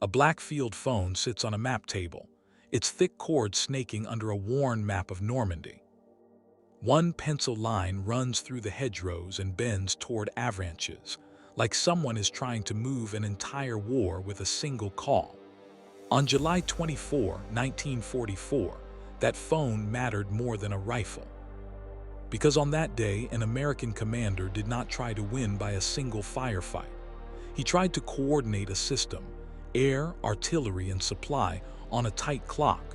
A black field phone sits on a map table, its thick cord snaking under a worn map of Normandy. One pencil line runs through the hedgerows and bends toward avalanches, like someone is trying to move an entire war with a single call. On July 24, 1944, that phone mattered more than a rifle. Because on that day, an American commander did not try to win by a single firefight. He tried to coordinate a system, air, artillery, and supply, on a tight clock.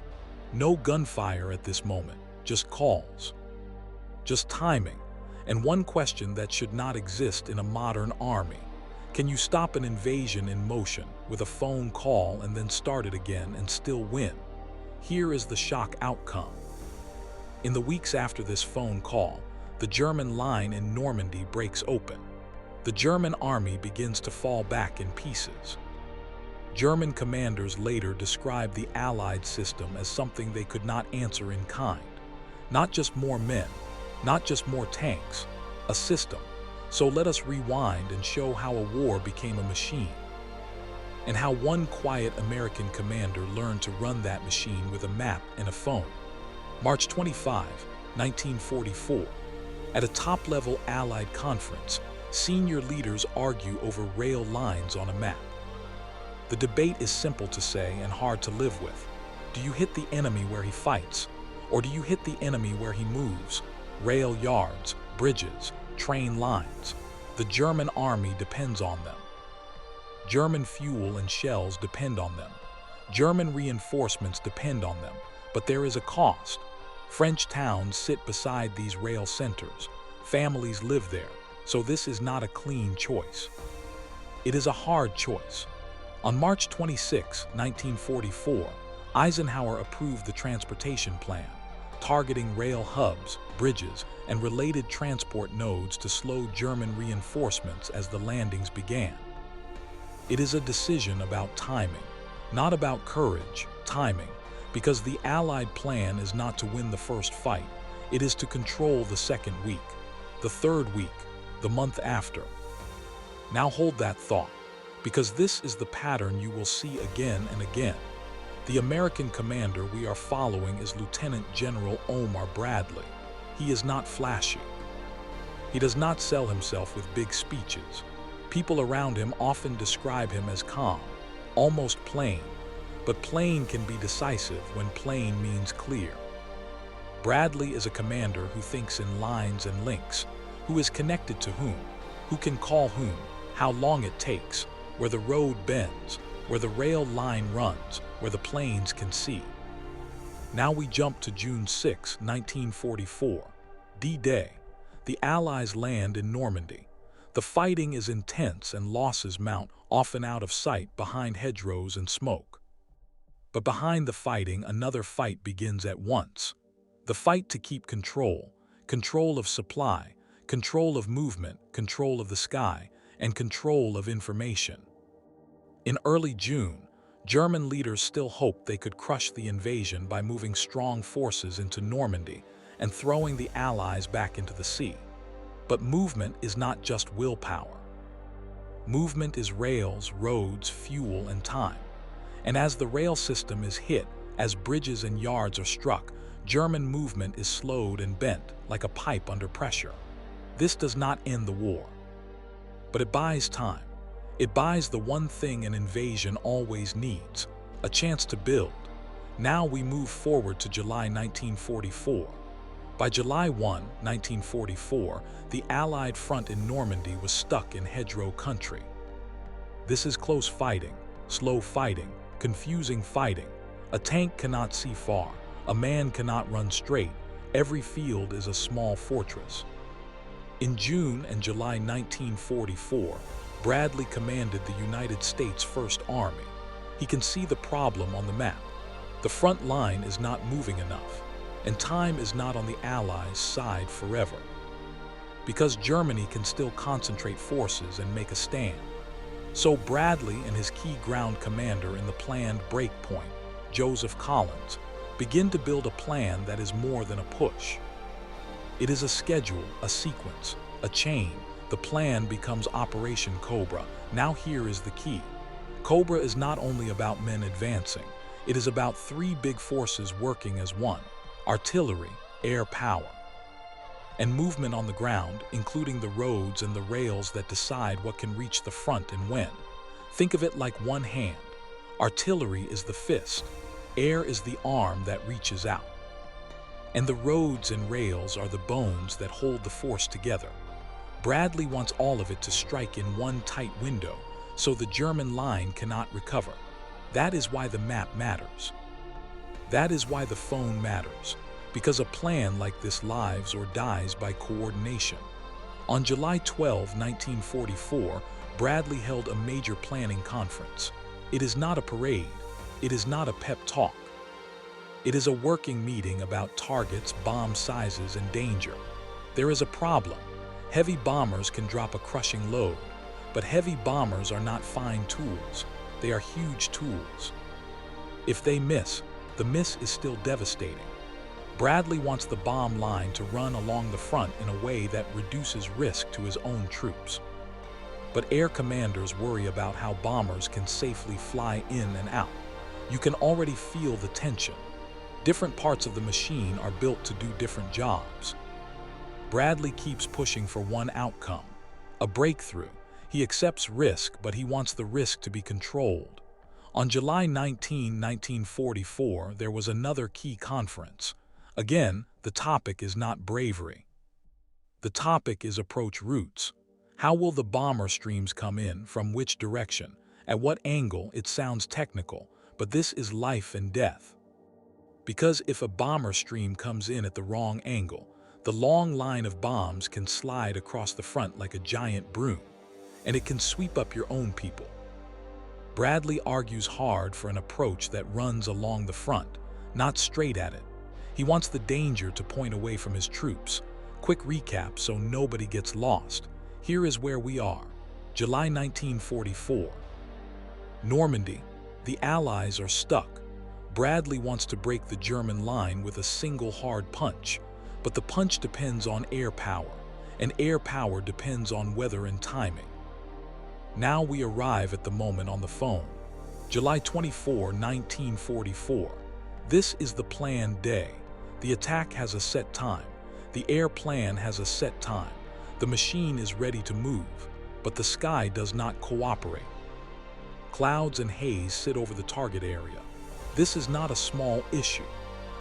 No gunfire at this moment, just calls. Just timing, and one question that should not exist in a modern army. Can you stop an invasion in motion with a phone call and then start it again and still win? Here is the shock outcome. In the weeks after this phone call, the German line in Normandy breaks open. The German army begins to fall back in pieces. German commanders later described the Allied system as something they could not answer in kind. Not just more men, not just more tanks, a system. So let us rewind and show how a war became a machine, and how one quiet American commander learned to run that machine with a map and a phone. March 25, 1944. At a top-level Allied conference, senior leaders argue over rail lines on a map. The debate is simple to say and hard to live with. Do you hit the enemy where he fights? Or do you hit the enemy where he moves? Rail yards, bridges, train lines. The German army depends on them. German fuel and shells depend on them. German reinforcements depend on them. But there is a cost. French towns sit beside these rail centers. Families live there. So this is not a clean choice. It is a hard choice. On March 26, 1944, Eisenhower approved the transportation plan, targeting rail hubs, bridges, and related transport nodes to slow German reinforcements as the landings began. It is a decision about timing, not about courage, timing, because the Allied plan is not to win the first fight, it is to control the second week, the third week, the month after. Now hold that thought, because this is the pattern you will see again and again. The American commander we are following is Lieutenant General Omar Bradley. He is not flashy. He does not sell himself with big speeches. People around him often describe him as calm, almost plain, but plain can be decisive when plain means clear. Bradley is a commander who thinks in lines and links, who is connected to who can call whom, how long it takes, where the road bends, where the rail line runs, where the planes can see. Now we jump to June 6, 1944, D-Day. The Allies land in Normandy. The fighting is intense and losses mount, often out of sight behind hedgerows and smoke. But behind the fighting, another fight begins at once. The fight to keep control of supply, control of movement, control of the sky, and control of information. In early June, German leaders still hoped they could crush the invasion by moving strong forces into Normandy and throwing the Allies back into the sea. But movement is not just willpower. Movement is rails, roads, fuel, and time. And as the rail system is hit, as bridges and yards are struck, German movement is slowed and bent like a pipe under pressure. This does not end the war, but it buys time. It buys the one thing an invasion always needs, a chance to build. Now we move forward to July 1944. By July 1, 1944, the Allied front in Normandy was stuck in hedgerow country. This is close fighting, slow fighting, confusing fighting. A tank cannot see far, a man cannot run straight. Every field is a small fortress. In June and July 1944, Bradley commanded the United States First Army. He can see the problem on the map. The front line is not moving enough, and time is not on the Allies' side forever. Because Germany can still concentrate forces and make a stand. So Bradley and his key ground commander in the planned break point, Joseph Collins, begin to build a plan that is more than a push. It is a schedule, a sequence, a chain. The plan becomes Operation Cobra. Now here is the key. Cobra is not only about men advancing, it is about three big forces working as one: artillery, air power, and movement on the ground, including the roads and the rails that decide what can reach the front and when. Think of it like one hand. Artillery is the fist, air is the arm that reaches out, and the roads and rails are the bones that hold the force together. Bradley wants all of it to strike in one tight window, so the German line cannot recover. That is why the map matters. That is why the phone matters, because a plan like this lives or dies by coordination. On July 12, 1944, Bradley held a major planning conference. It is not a parade. It is not a pep talk. It is a working meeting about targets, bomb sizes, and danger. There is a problem. Heavy bombers can drop a crushing load, but heavy bombers are not fine tools. They are huge tools. If they miss, the miss is still devastating. Bradley wants the bomb line to run along the front in a way that reduces risk to his own troops. But air commanders worry about how bombers can safely fly in and out. You can already feel the tension. Different parts of the machine are built to do different jobs. Bradley keeps pushing for one outcome: a breakthrough. He accepts risk, but he wants the risk to be controlled. On July 19, 1944, there was another key conference. Again, the topic is not bravery. The topic is approach routes. How will the bomber streams come in? From which direction? At what angle? It sounds technical, but this is life and death. Because if a bomber stream comes in at the wrong angle, the long line of bombs can slide across the front like a giant broom, and it can sweep up your own people. Bradley argues hard for an approach that runs along the front, not straight at it. He wants the danger to point away from his troops. Quick recap so nobody gets lost. Here is where we are. July 1944. Normandy. The Allies are stuck. Bradley wants to break the German line with a single hard punch, but the punch depends on air power, and air power depends on weather and timing. Now we arrive at the moment on the phone. July 24, 1944. This is the planned day. The attack has a set time. The air plan has a set time. The machine is ready to move, but the sky does not cooperate. Clouds and haze sit over the target area. This is not a small issue.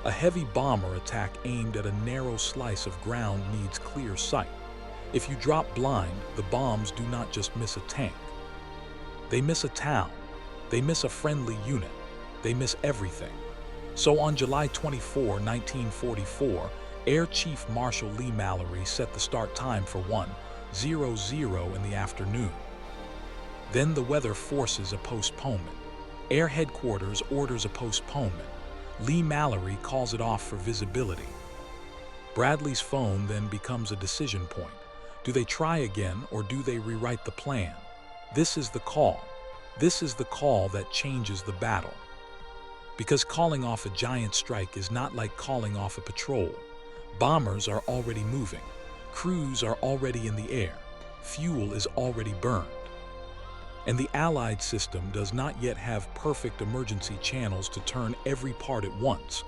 A heavy bomber attack aimed at a narrow slice of ground needs clear sight. If you drop blind, the bombs do not just miss a tank. They miss a town. They miss a friendly unit. They miss everything. So on July 24, 1944, Air Chief Marshal Lee Mallory set the start time for 1:00 in the afternoon. Then the weather forces a postponement. Air Headquarters orders a postponement. Lee Mallory calls it off for visibility. Bradley's phone then becomes a decision point. Do they try again or do they rewrite the plan? This is the call. This is the call that changes the battle. Because calling off a giant strike is not like calling off a patrol. Bombers are already moving. Crews are already in the air. Fuel is already burned. And the Allied system does not yet have perfect emergency channels to turn every part at once.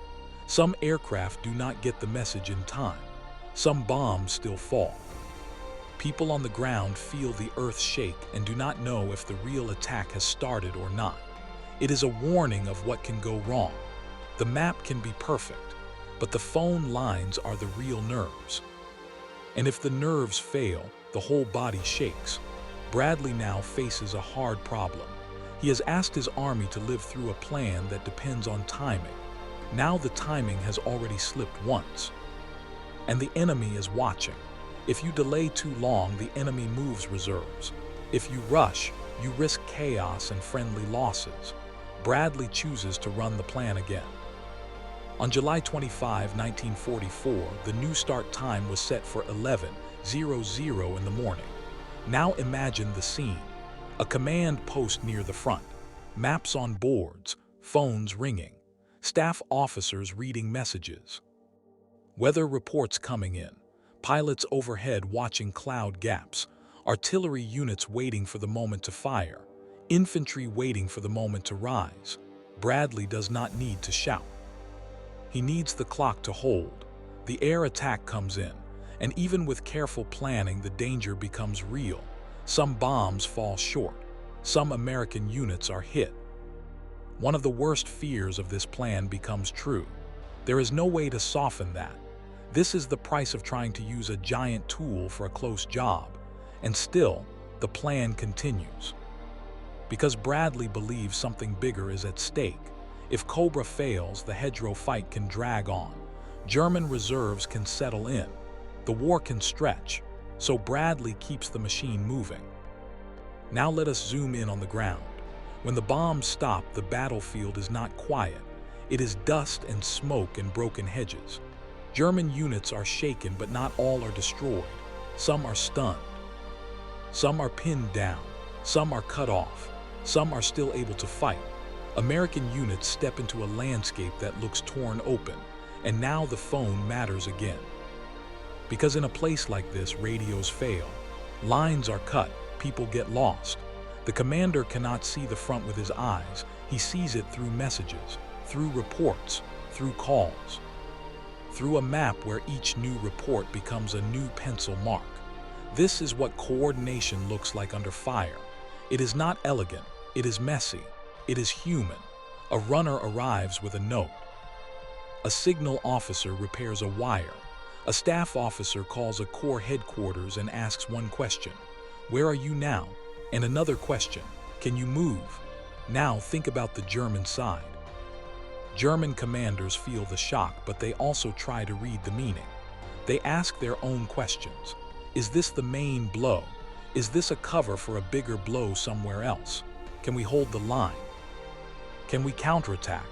Some aircraft do not get the message in time. Some bombs still fall. People on the ground feel the earth shake and do not know if the real attack has started or not. It is a warning of what can go wrong. The map can be perfect, but the phone lines are the real nerves. And if the nerves fail, the whole body shakes. Bradley now faces a hard problem. He has asked his army to live through a plan that depends on timing. Now the timing has already slipped once. And the enemy is watching. If you delay too long, the enemy moves reserves. If you rush, you risk chaos and friendly losses. Bradley chooses to run the plan again. On July 25, 1944, the new start time was set for 11:00 in the morning. Now imagine the scene. A command post near the front, maps on boards, phones ringing, staff officers reading messages, weather reports coming in, pilots overhead watching cloud gaps, artillery units waiting for the moment to fire. infantry waiting for the moment to rise. Bradley does not need to shout. He needs the clock to hold. The air attack comes in, and even with careful planning, the danger becomes real. Some bombs fall short. Some American units are hit. One of the worst fears of this plan becomes true. There is no way to soften that. This is the price of trying to use a giant tool for a close job. And still, the plan continues. Because Bradley believes something bigger is at stake. If Cobra fails, the hedgerow fight can drag on. German reserves can settle in. The war can stretch. So Bradley keeps the machine moving. Now let us zoom in on the ground. When the bombs stop, the battlefield is not quiet. It is dust and smoke and broken hedges. German units are shaken, but not all are destroyed. Some are stunned. Some are pinned down. Some are cut off. Some are still able to fight. American units step into a landscape that looks torn open, and now the phone matters again. Because in a place like this, radios fail. Lines are cut. People get lost. The commander cannot see the front with his eyes. He sees it through messages, through reports, through calls, through a map where each new report becomes a new pencil mark. This is what coordination looks like under fire. It is not elegant. It is messy. It is human. A runner arrives with a note. A signal officer repairs a wire. A staff officer calls a corps headquarters and asks one question: "Where are you now?" And another question: "Can you move?" Now think about the German side. German commanders feel the shock, but they also try to read the meaning. They ask their own questions. Is this the main blow? Is this a cover for a bigger blow somewhere else? Can we hold the line? Can we counterattack?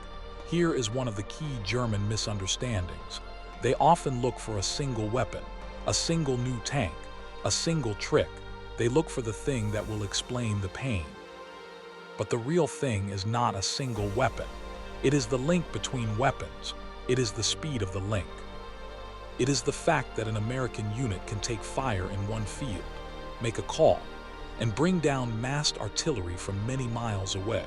Here is one of the key German misunderstandings. They often look for a single weapon, a single new tank, a single trick. They look for the thing that will explain the pain. But the real thing is not a single weapon. It is the link between weapons. It is the speed of the link. It is the fact that an American unit can take fire in one field, make a call, and bring down massed artillery from many miles away.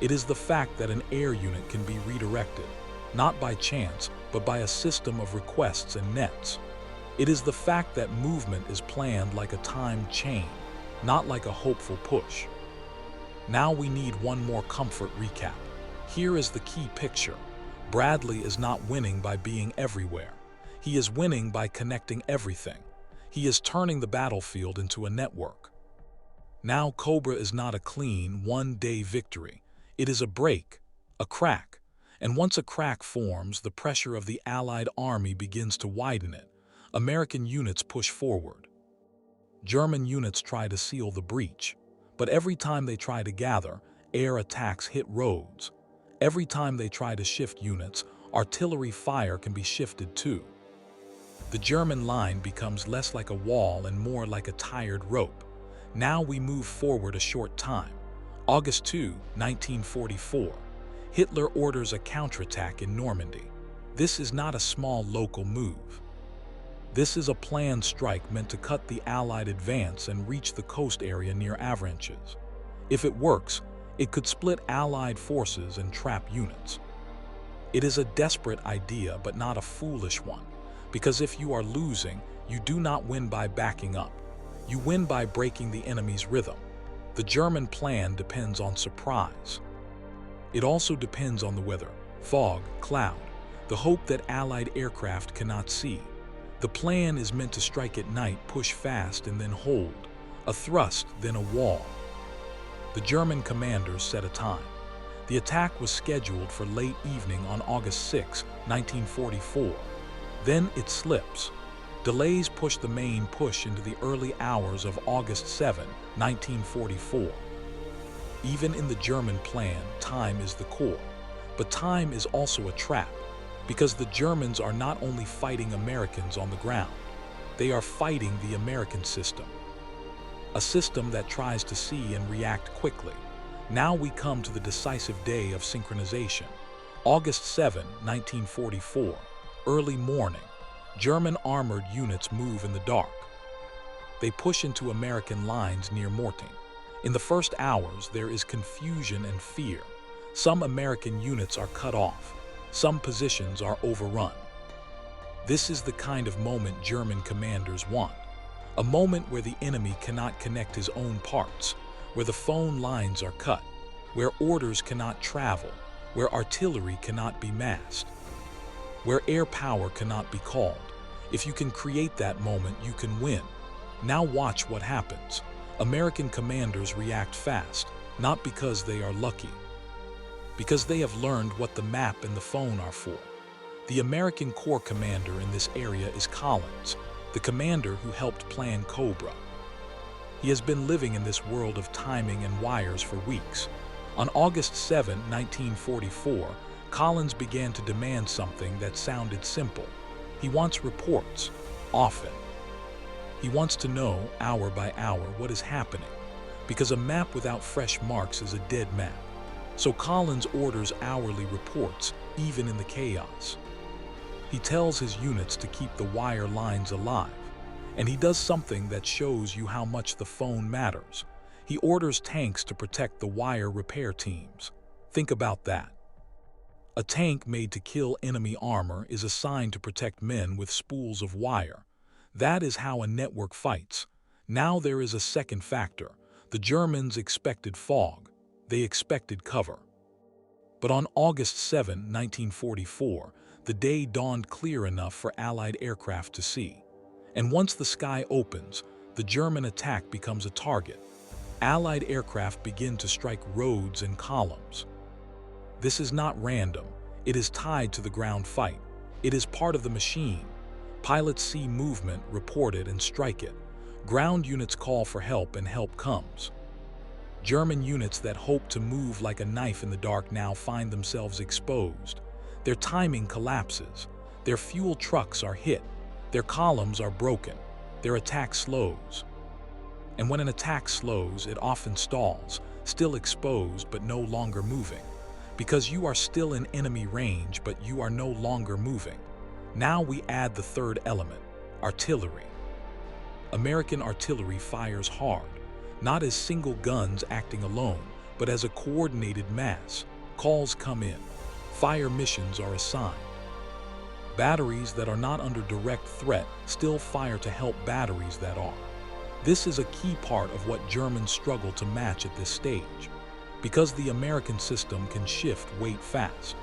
It is the fact that an air unit can be redirected, not by chance, but by a system of requests and nets. It is the fact that movement is planned like a timed chain, not like a hopeful push. Now we need one more comfort recap. Here is the key picture. Bradley is not winning by being everywhere. He is winning by connecting everything. He is turning the battlefield into a network. Now Cobra is not a clean, one-day victory. It is a break, a crack. And once a crack forms, the pressure of the Allied army begins to widen it. American units push forward. German units try to seal the breach. But every time they try to gather, air attacks hit roads. Every time they try to shift units, artillery fire can be shifted too. The German line becomes less like a wall and more like a tired rope. Now we move forward a short time. August 2, 1944. Hitler orders a counterattack in Normandy. This is not a small local move. This is a planned strike meant to cut the Allied advance and reach the coast area near Avranches. If it works, it could split Allied forces and trap units. It is a desperate idea, but not a foolish one, because if you are losing, you do not win by backing up. You win by breaking the enemy's rhythm. The German plan depends on surprise. It also depends on the weather, fog, cloud, the hope that Allied aircraft cannot see. The plan is meant to strike at night, push fast, and then hold. A thrust, then a wall. The German commanders set a time. The attack was scheduled for late evening on August 6, 1944. Then it slips. Delays push the main push into the early hours of August 7, 1944. Even in the German plan, time is the core. But time is also a trap, because the Germans are not only fighting Americans on the ground, they are fighting the American system. A system that tries to see and react quickly. Now we come to the decisive day of synchronization. August 7, 1944, early morning. German armored units move in the dark. They push into American lines near Mortain. In the first hours, there is confusion and fear. Some American units are cut off. Some positions are overrun. This is the kind of moment German commanders want. A moment where the enemy cannot connect his own parts, where the phone lines are cut, where orders cannot travel, where artillery cannot be massed, where air power cannot be called. If you can create that moment, you can win. Now watch what happens. American commanders react fast, not because they are lucky, because they have learned what the map and the phone are for. The American Corps commander in this area is Collins, the commander who helped plan Cobra. He has been living in this world of timing and wires for weeks. On August 7, 1944, Collins began to demand something that sounded simple. He wants reports, often. He wants to know, hour by hour, what is happening, because a map without fresh marks is a dead map. So Collins orders hourly reports, even in the chaos. He tells his units to keep the wire lines alive, and he does something that shows you how much the phone matters. He orders tanks to protect the wire repair teams. Think about that. A tank made to kill enemy armor is assigned to protect men with spools of wire. That is how a network fights. Now there is a second factor. The Germans expected fog. They expected cover. But on August 7, 1944, the day dawned clear enough for Allied aircraft to see. And once the sky opens, the German attack becomes a target. Allied aircraft begin to strike roads and columns. This is not random. It is tied to the ground fight. It is part of the machine. Pilots see movement, report it, and strike it. Ground units call for help, and help comes. German units that hope to move like a knife in the dark now find themselves exposed. Their timing collapses. Their fuel trucks are hit. Their columns are broken. Their attack slows. And when an attack slows, it often stalls, still exposed but no longer moving. Because you are still in enemy range, but you are no longer moving. Now we add the third element, artillery. American artillery fires hard, not as single guns acting alone, but as a coordinated mass. Calls come in. Fire missions are assigned. Batteries that are not under direct threat still fire to help batteries that are. This is a key part of what Germans struggle to match at this stage. Because the American system can shift weight fast.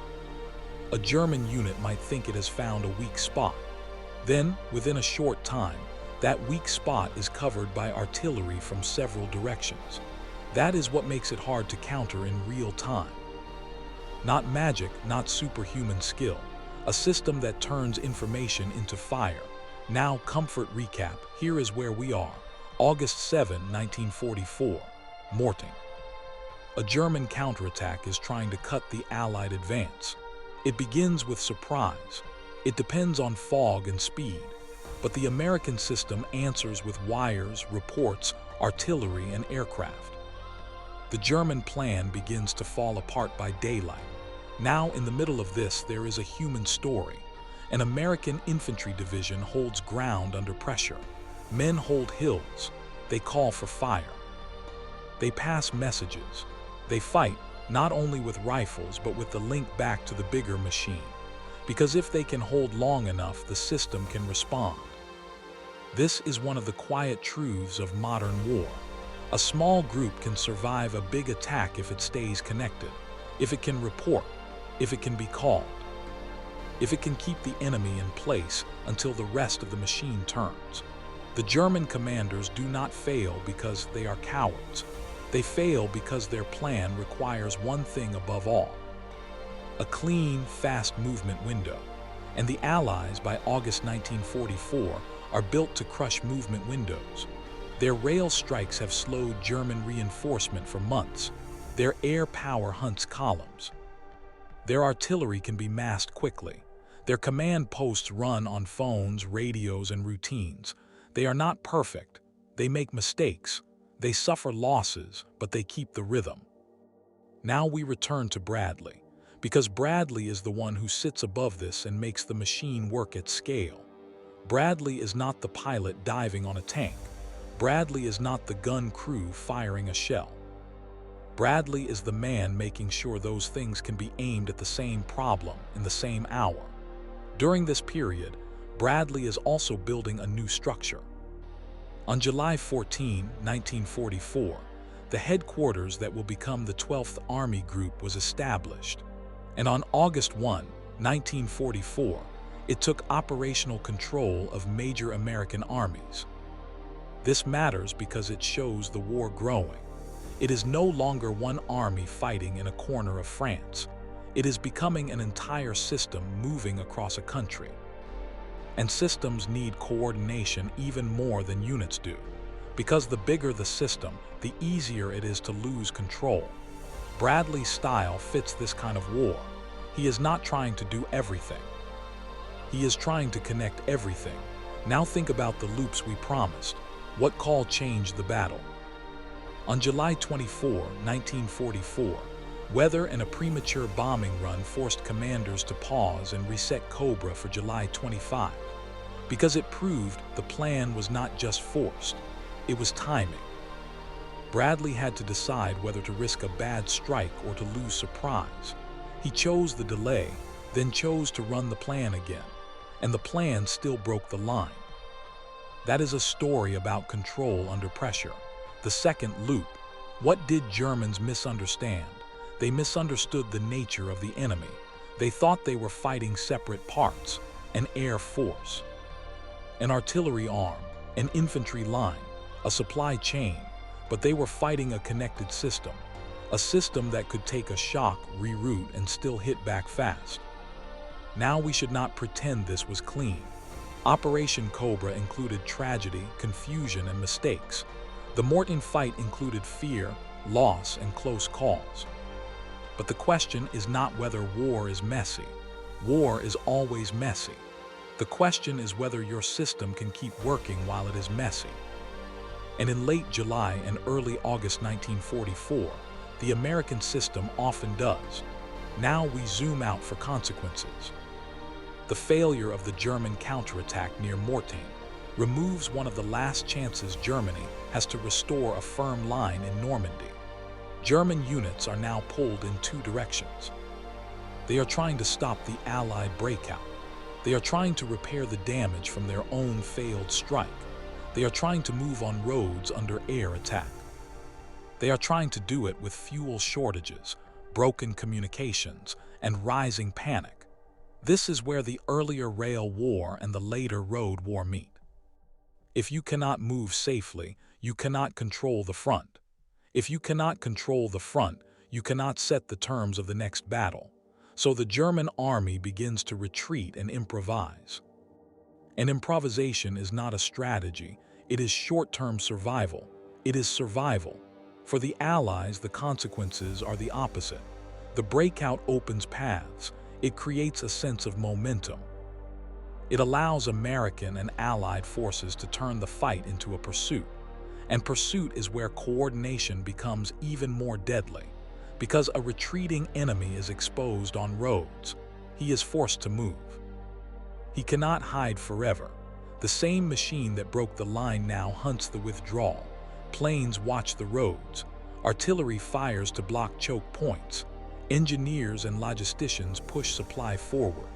A German unit might think it has found a weak spot. Then, within a short time, that weak spot is covered by artillery from several directions. That is what makes it hard to counter in real time. Not magic, not superhuman skill. A system that turns information into fire. Now, comfort recap. Here is where we are. August 7, 1944. Mortain. A German counterattack is trying to cut the Allied advance. It begins with surprise. It depends on fog and speed. But the American system answers with wires, reports, artillery, and aircraft. The German plan begins to fall apart by daylight. Now, in the middle of this, there is a human story. An American infantry division holds ground under pressure. Men hold hills. They call for fire. They pass messages. They fight, not only with rifles, but with the link back to the bigger machine. Because if they can hold long enough, the system can respond. This is one of the quiet truths of modern war. A small group can survive a big attack if it stays connected, if it can report, if it can be called, if it can keep the enemy in place until the rest of the machine turns. The German commanders do not fail because they are cowards. They fail because their plan requires one thing above all: a clean, fast movement window. And the Allies, by August 1944, are built to crush movement windows. Their rail strikes have slowed German reinforcement for months. Their air power hunts columns. Their artillery can be massed quickly. Their command posts run on phones, radios, and routines. They are not perfect. They make mistakes. They suffer losses, but they keep the rhythm. Now we return to Bradley, because Bradley is the one who sits above this and makes the machine work at scale. Bradley is not the pilot diving on a tank. Bradley is not the gun crew firing a shell. Bradley is the man making sure those things can be aimed at the same problem in the same hour. During this period, Bradley is also building a new structure. On July 14, 1944, the headquarters that will become the 12th Army Group was established, and on August 1, 1944, it took operational control of major American armies. This matters because it shows the war growing. It is no longer one army fighting in a corner of France. It is becoming an entire system moving across a country. And systems need coordination even more than units do, because the bigger the system, the easier it is to lose control. Bradley's style fits this kind of war. He is not trying to do everything. He is trying to connect everything. Now think about the loops we promised. What call changed the battle? On July 24, 1944, weather and a premature bombing run forced commanders to pause and reset Cobra for July 25, because it proved the plan was not just forced, it was timing. Bradley had to decide whether to risk a bad strike or to lose surprise. He chose the delay, then chose to run the plan again, and the plan still broke the line. That is a story about control under pressure. The second loop. What did Germans misunderstand? They misunderstood the nature of the enemy. They thought they were fighting separate parts, an air force, an artillery arm, an infantry line, a supply chain, but they were fighting a connected system, a system that could take a shock, reroute, and still hit back fast. Now we should not pretend this was clean. Operation Cobra included tragedy, confusion, and mistakes. The Mortain fight included fear, loss, and close calls. But the question is not whether war is messy. War is always messy. The question is whether your system can keep working while it is messy. And in late July and early August 1944, the American system often does. Now we zoom out for consequences. The failure of the German counterattack near Mortain removes one of the last chances Germany has to restore a firm line in Normandy. German units are now pulled in two directions. They are trying to stop the Allied breakout. They are trying to repair the damage from their own failed strike. They are trying to move on roads under air attack. They are trying to do it with fuel shortages, broken communications, and rising panic. This is where the earlier rail war and the later road war meet. If you cannot move safely, you cannot control the front. If you cannot control the front, you cannot set the terms of the next battle. So the German army begins to retreat and improvise. And improvisation is not a strategy, it is short-term survival. It is survival. For the Allies, the consequences are the opposite. The breakout opens paths. It creates a sense of momentum. It allows American and Allied forces to turn the fight into a pursuit. And pursuit is where coordination becomes even more deadly. Because a retreating enemy is exposed on roads, he is forced to move. He cannot hide forever. The same machine that broke the line now hunts the withdrawal. Planes watch the roads. Artillery fires to block choke points. Engineers and logisticians push supply forward.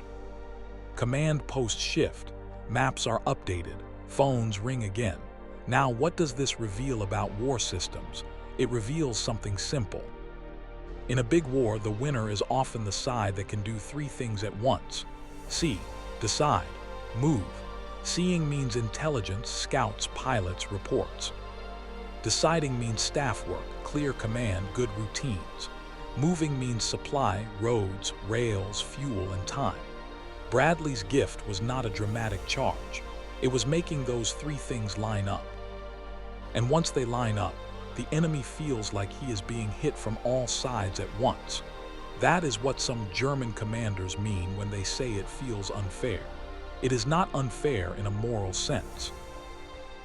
Command posts shift. Maps are updated. Phones ring again. Now, what does this reveal about war systems? It reveals something simple. In a big war, the winner is often the side that can do three things at once. See, decide, move. Seeing means intelligence, scouts, pilots, reports. Deciding means staff work, clear command, good routines. Moving means supply, roads, rails, fuel, and time. Bradley's gift was not a dramatic charge. It was making those three things line up. And once they line up, the enemy feels like he is being hit from all sides at once. That is what some German commanders mean when they say it feels unfair. It is not unfair in a moral sense.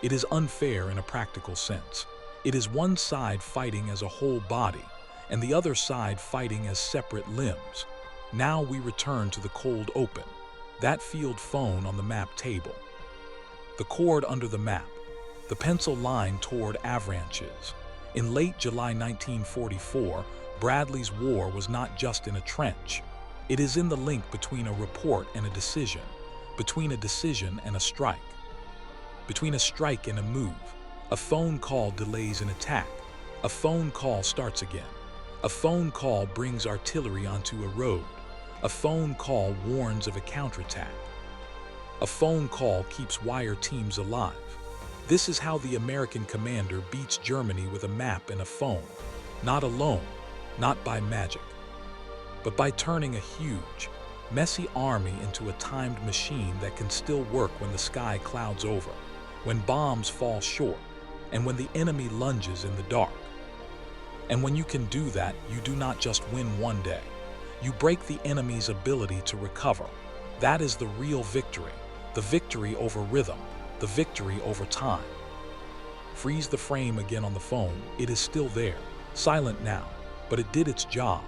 It is unfair in a practical sense. It is one side fighting as a whole body, and the other side fighting as separate limbs. Now we return to the cold open, that field phone on the map table. The cord under the map. The pencil line toward avalanches. In late July 1944, Bradley's war was not just in a trench. It is in the link between a report and a decision, between a decision and a strike, between a strike and a move. A phone call delays an attack. A phone call starts again. A phone call brings artillery onto a road. A phone call warns of a counterattack. A phone call keeps wire teams alive. This is how the American commander beats Germany with a map and a phone. Not alone, not by magic, but by turning a huge, messy army into a timed machine that can still work when the sky clouds over, when bombs fall short, and when the enemy lunges in the dark. And when you can do that, you do not just win one day. You break the enemy's ability to recover. That is the real victory. The victory over rhythm. The victory over time. Freeze the frame again on the phone. It is still there, silent now, but it did its job.